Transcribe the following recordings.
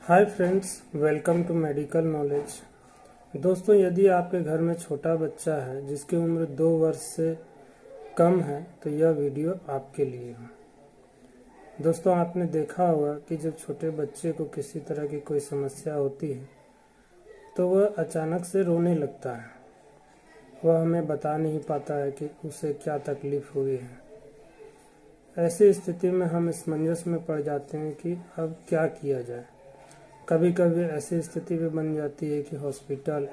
Hi friends, welcome to medical knowledge. दोस्तों, यदि आपके घर में छोटा बच्चा है जिसकी उम्र 2 वर्ष से कम है तो यह वीडियो आपके लिए है। दोस्तों, आपने देखा होगा कि जब छोटे बच्चे को किसी तरह की कोई समस्या होती है तो वह अचानक से रोने लगता है। वह हमें बता नहीं पाता है कि उसे क्या तकलीफ हुई है। ऐसी स्थिति में हम असमंजस में पड़ जाते हैं कि अब क्या किया जाए। कभी कभी ऐसी स्थिति भी बन जाती है कि हॉस्पिटल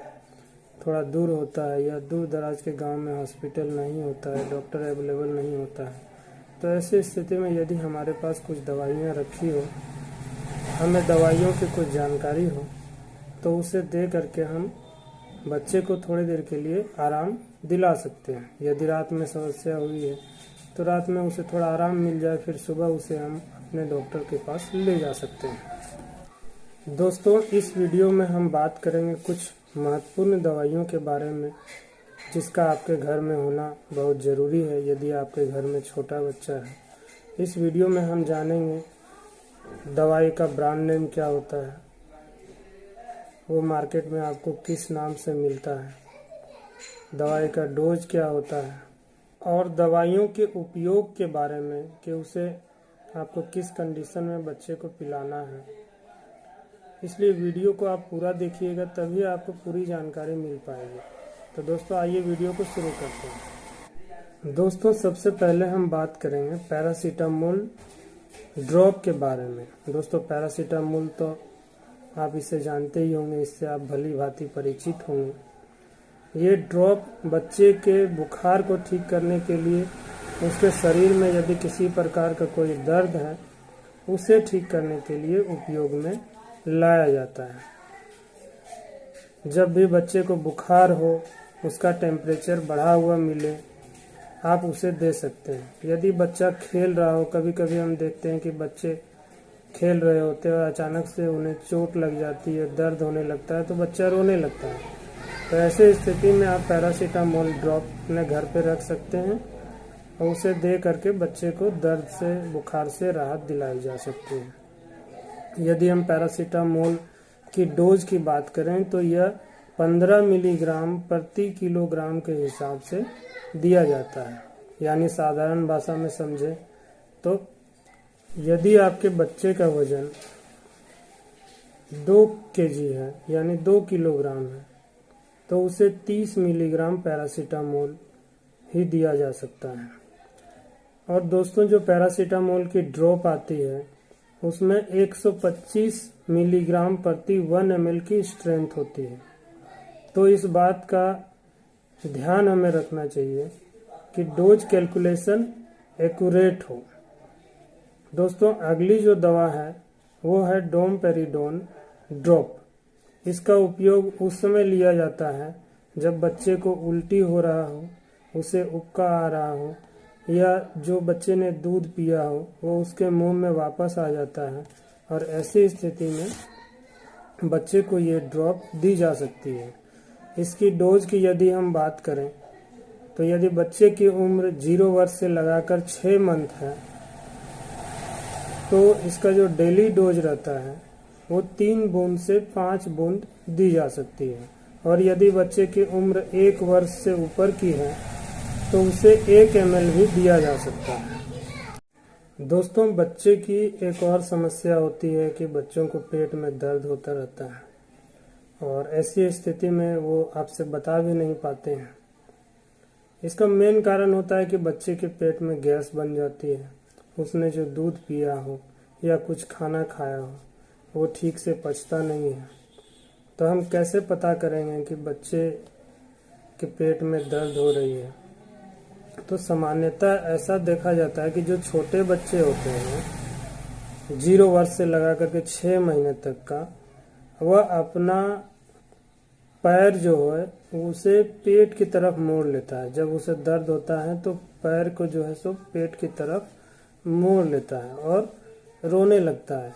थोड़ा दूर होता है या दूर दराज के गांव में हॉस्पिटल नहीं होता है, डॉक्टर अवेलेबल नहीं होता है। तो ऐसी स्थिति में यदि हमारे पास कुछ दवाइयाँ रखी हो, हमें दवाइयों की कुछ जानकारी हो, तो उसे दे करके हम बच्चे को थोड़ी देर के लिए आराम दिला सकते हैं। यदि रात में समस्या हुई है तो रात में उसे थोड़ा आराम मिल जाए, फिर सुबह उसे हम अपने डॉक्टर के पास ले जा सकते हैं। दोस्तों, इस वीडियो में हम बात करेंगे कुछ महत्वपूर्ण दवाइयों के बारे में जिसका आपके घर में होना बहुत ज़रूरी है यदि आपके घर में छोटा बच्चा है। इस वीडियो में हम जानेंगे दवाई का ब्रांड नेम क्या होता है, वो मार्केट में आपको किस नाम से मिलता है, दवाई का डोज क्या होता है और दवाइयों के उपयोग के बारे में कि उसे आपको किस कंडीशन में बच्चे को पिलाना है। इसलिए वीडियो को आप पूरा देखिएगा, तभी आपको पूरी जानकारी मिल पाएगी। तो दोस्तों, आइए वीडियो को शुरू करते हैं। दोस्तों, सबसे पहले हम बात करेंगे पैरासीटामोल ड्रॉप के बारे में। दोस्तों, पैरासीटामोल तो आप इसे जानते ही होंगे, इससे आप भली भांति परिचित होंगे। ये ड्रॉप बच्चे के बुखार को ठीक करने के लिए, उसके शरीर में यदि किसी प्रकार का कोई दर्द है उसे ठीक करने के लिए उपयोग में लाया जाता है। जब भी बच्चे को बुखार हो, उसका टेम्परेचर बढ़ा हुआ मिले, आप उसे दे सकते हैं। यदि बच्चा खेल रहा हो, कभी कभी हम देखते हैं कि बच्चे खेल रहे होते हैं और अचानक से उन्हें चोट लग जाती है, दर्द होने लगता है तो बच्चा रोने लगता है। तो ऐसे स्थिति में आप पैरासीटामोल ड्रॉप अपने घर पे रख सकते हैं और उसे दे करके बच्चे को दर्द से, बुखार से राहत दिलाई जा सकती है। यदि हम पैरासीटामोल की डोज की बात करें तो यह 15 मिलीग्राम प्रति किलोग्राम के हिसाब से दिया जाता है। यानी साधारण भाषा में समझे तो यदि आपके बच्चे का वजन 2 केजी है यानी 2 किलोग्राम है तो उसे 30 मिलीग्राम पैरासीटामोल ही दिया जा सकता है। और दोस्तों, जो पैरासीटामोल की ड्रॉप आती है उसमें 125 मिलीग्राम प्रति 1 ml की स्ट्रेंथ होती है। तो इस बात का ध्यान हमें रखना चाहिए कि डोज कैलकुलेशन एक्यूरेट हो। दोस्तों, अगली जो दवा है वो है डोमपेरिडोन ड्रॉप। इसका उपयोग उस समय लिया जाता है जब बच्चे को उल्टी हो रहा हो, उसे उबका आ रहा हो या जो बच्चे ने दूध पिया हो वो उसके मुंह में वापस आ जाता है। और ऐसी स्थिति में बच्चे को ये ड्रॉप दी जा सकती है। इसकी डोज की यदि हम बात करें तो यदि बच्चे की उम्र 0 वर्ष से लगाकर 6 मंथ है तो इसका जो डेली डोज रहता है वो 3 बूंद से 5 बूंद दी जा सकती है। और यदि बच्चे की उम्र 1 वर्ष से ऊपर की है तो उसे 1 ml भी दिया जा सकता है। दोस्तों, बच्चे की एक और समस्या होती है कि बच्चों को पेट में दर्द होता रहता है और ऐसी स्थिति में वो आपसे बता भी नहीं पाते हैं। इसका मेन कारण होता है कि बच्चे के पेट में गैस बन जाती है। उसने जो दूध पिया हो या कुछ खाना खाया हो वो ठीक से पचता नहीं है। तो हम कैसे पता करेंगे कि बच्चे के पेट में दर्द हो रही है? तो सामान्यतः ऐसा देखा जाता है कि जो छोटे बच्चे होते हैं 0 वर्ष से लगा करके 6 महीने तक का, वह अपना पैर जो है उसे पेट की तरफ मोड़ लेता है। जब उसे दर्द होता है तो पैर को जो है सो पेट की तरफ मोड़ लेता है और रोने लगता है।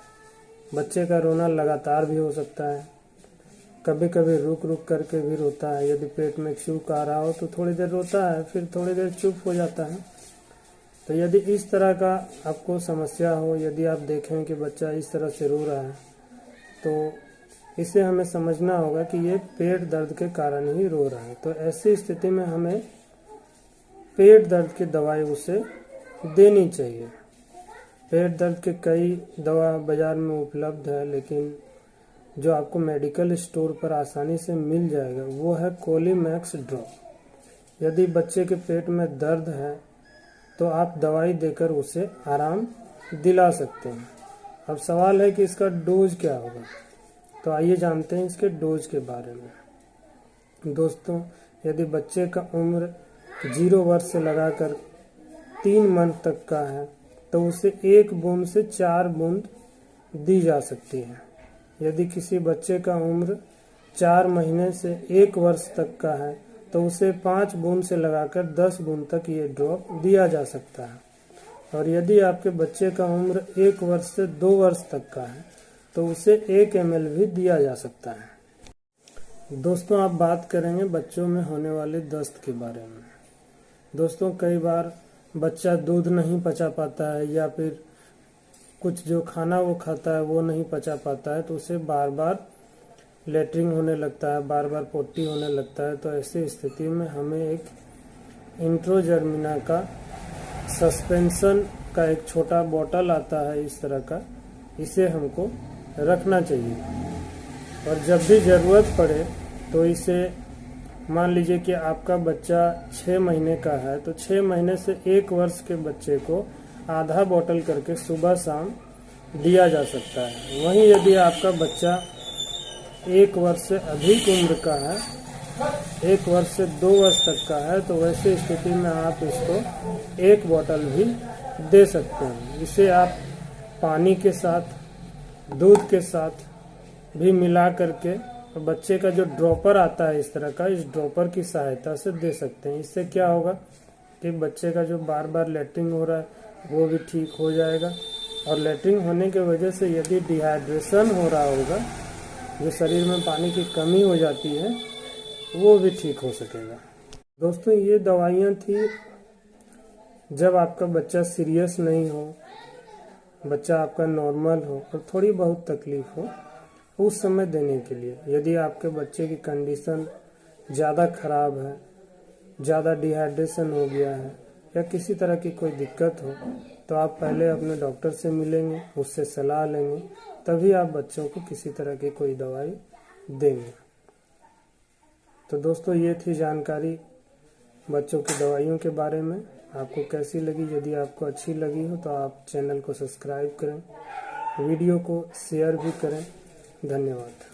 बच्चे का रोना लगातार भी हो सकता है, कभी कभी रुक रुक करके भी रोता है। यदि पेट में चूक आ रहा हो तो थोड़ी देर रोता है, फिर थोड़ी देर चुप हो जाता है। तो यदि इस तरह का आपको समस्या हो, यदि आप देखें कि बच्चा इस तरह से रो रहा है तो इसे हमें समझना होगा कि ये पेट दर्द के कारण ही रो रहा है। तो ऐसी स्थिति में हमें पेट दर्द की दवाई उसे देनी चाहिए। पेट दर्द के कई दवा बाजार में उपलब्ध है, लेकिन जो आपको मेडिकल स्टोर पर आसानी से मिल जाएगा वो है कोलीमैक्स ड्रॉप। यदि बच्चे के पेट में दर्द है तो आप दवाई देकर उसे आराम दिला सकते हैं। अब सवाल है कि इसका डोज क्या होगा, तो आइए जानते हैं इसके डोज के बारे में। दोस्तों, यदि बच्चे का उम्र 0 वर्ष से लगाकर 3 मंथ तक का है तो उसे 1 बूंद से 4 बूंद दी जा सकती है। यदि किसी बच्चे का उम्र 4 महीने से 1 वर्ष तक का है तो उसे 5 बूंद से लगाकर 10 बूंद तक ये ड्रॉप दिया जा सकता है। और यदि आपके बच्चे का उम्र 1 वर्ष से 2 वर्ष तक का है तो उसे 1 ml भी दिया जा सकता है। दोस्तों, आप बात करेंगे बच्चों में होने वाले दस्त के बारे में। दोस्तों, कई बार बच्चा दूध नहीं पचा पाता है या फिर कुछ जो खाना वो खाता है वो नहीं पचा पाता है, तो उसे बार बार लेटरिन होने लगता है, बार बार पोटी होने लगता है। तो ऐसी स्थिति में हमें एक इंट्रोजर्मिना का सस्पेंशन का एक छोटा बोतल आता है इस तरह का, इसे हमको रखना चाहिए। और जब भी ज़रूरत पड़े तो इसे, मान लीजिए कि आपका बच्चा 6 महीने का है तो 6 महीने से 1 वर्ष के बच्चे को आधा बोतल करके सुबह शाम दिया जा सकता है। वहीं यदि आपका बच्चा 1 वर्ष से अधिक उम्र का है, 1 वर्ष से 2 वर्ष तक का है, तो वैसे स्थिति में आप इसको 1 बोतल भी दे सकते हैं। इसे आप पानी के साथ, दूध के साथ भी मिला करके बच्चे का जो ड्रॉपर आता है इस तरह का, इस ड्रॉपर की सहायता से दे सकते हैं। इससे क्या होगा कि बच्चे का जो बार बार लेटरिन हो रहा है वो भी ठीक हो जाएगा। और लेटरिन होने की वजह से यदि डिहाइड्रेशन हो रहा होगा, जो शरीर में पानी की कमी हो जाती है, वो भी ठीक हो सकेगा। दोस्तों, ये दवाइयाँ थी जब आपका बच्चा सीरियस नहीं हो, बच्चा आपका नॉर्मल हो और थोड़ी बहुत तकलीफ हो, उस समय देने के लिए। यदि आपके बच्चे की कंडीशन ज़्यादा खराब है, ज़्यादा डिहाइड्रेशन हो गया है या किसी तरह की कोई दिक्कत हो, तो आप पहले अपने डॉक्टर से मिलेंगे, उससे सलाह लेंगे, तभी आप बच्चों को किसी तरह की कोई दवाई देंगे। तो दोस्तों, ये थी जानकारी बच्चों की दवाइयों के बारे में। आपको कैसी लगी? यदि आपको अच्छी लगी हो तो आप चैनल को सब्सक्राइब करें, वीडियो को शेयर भी करें। धन्यवाद।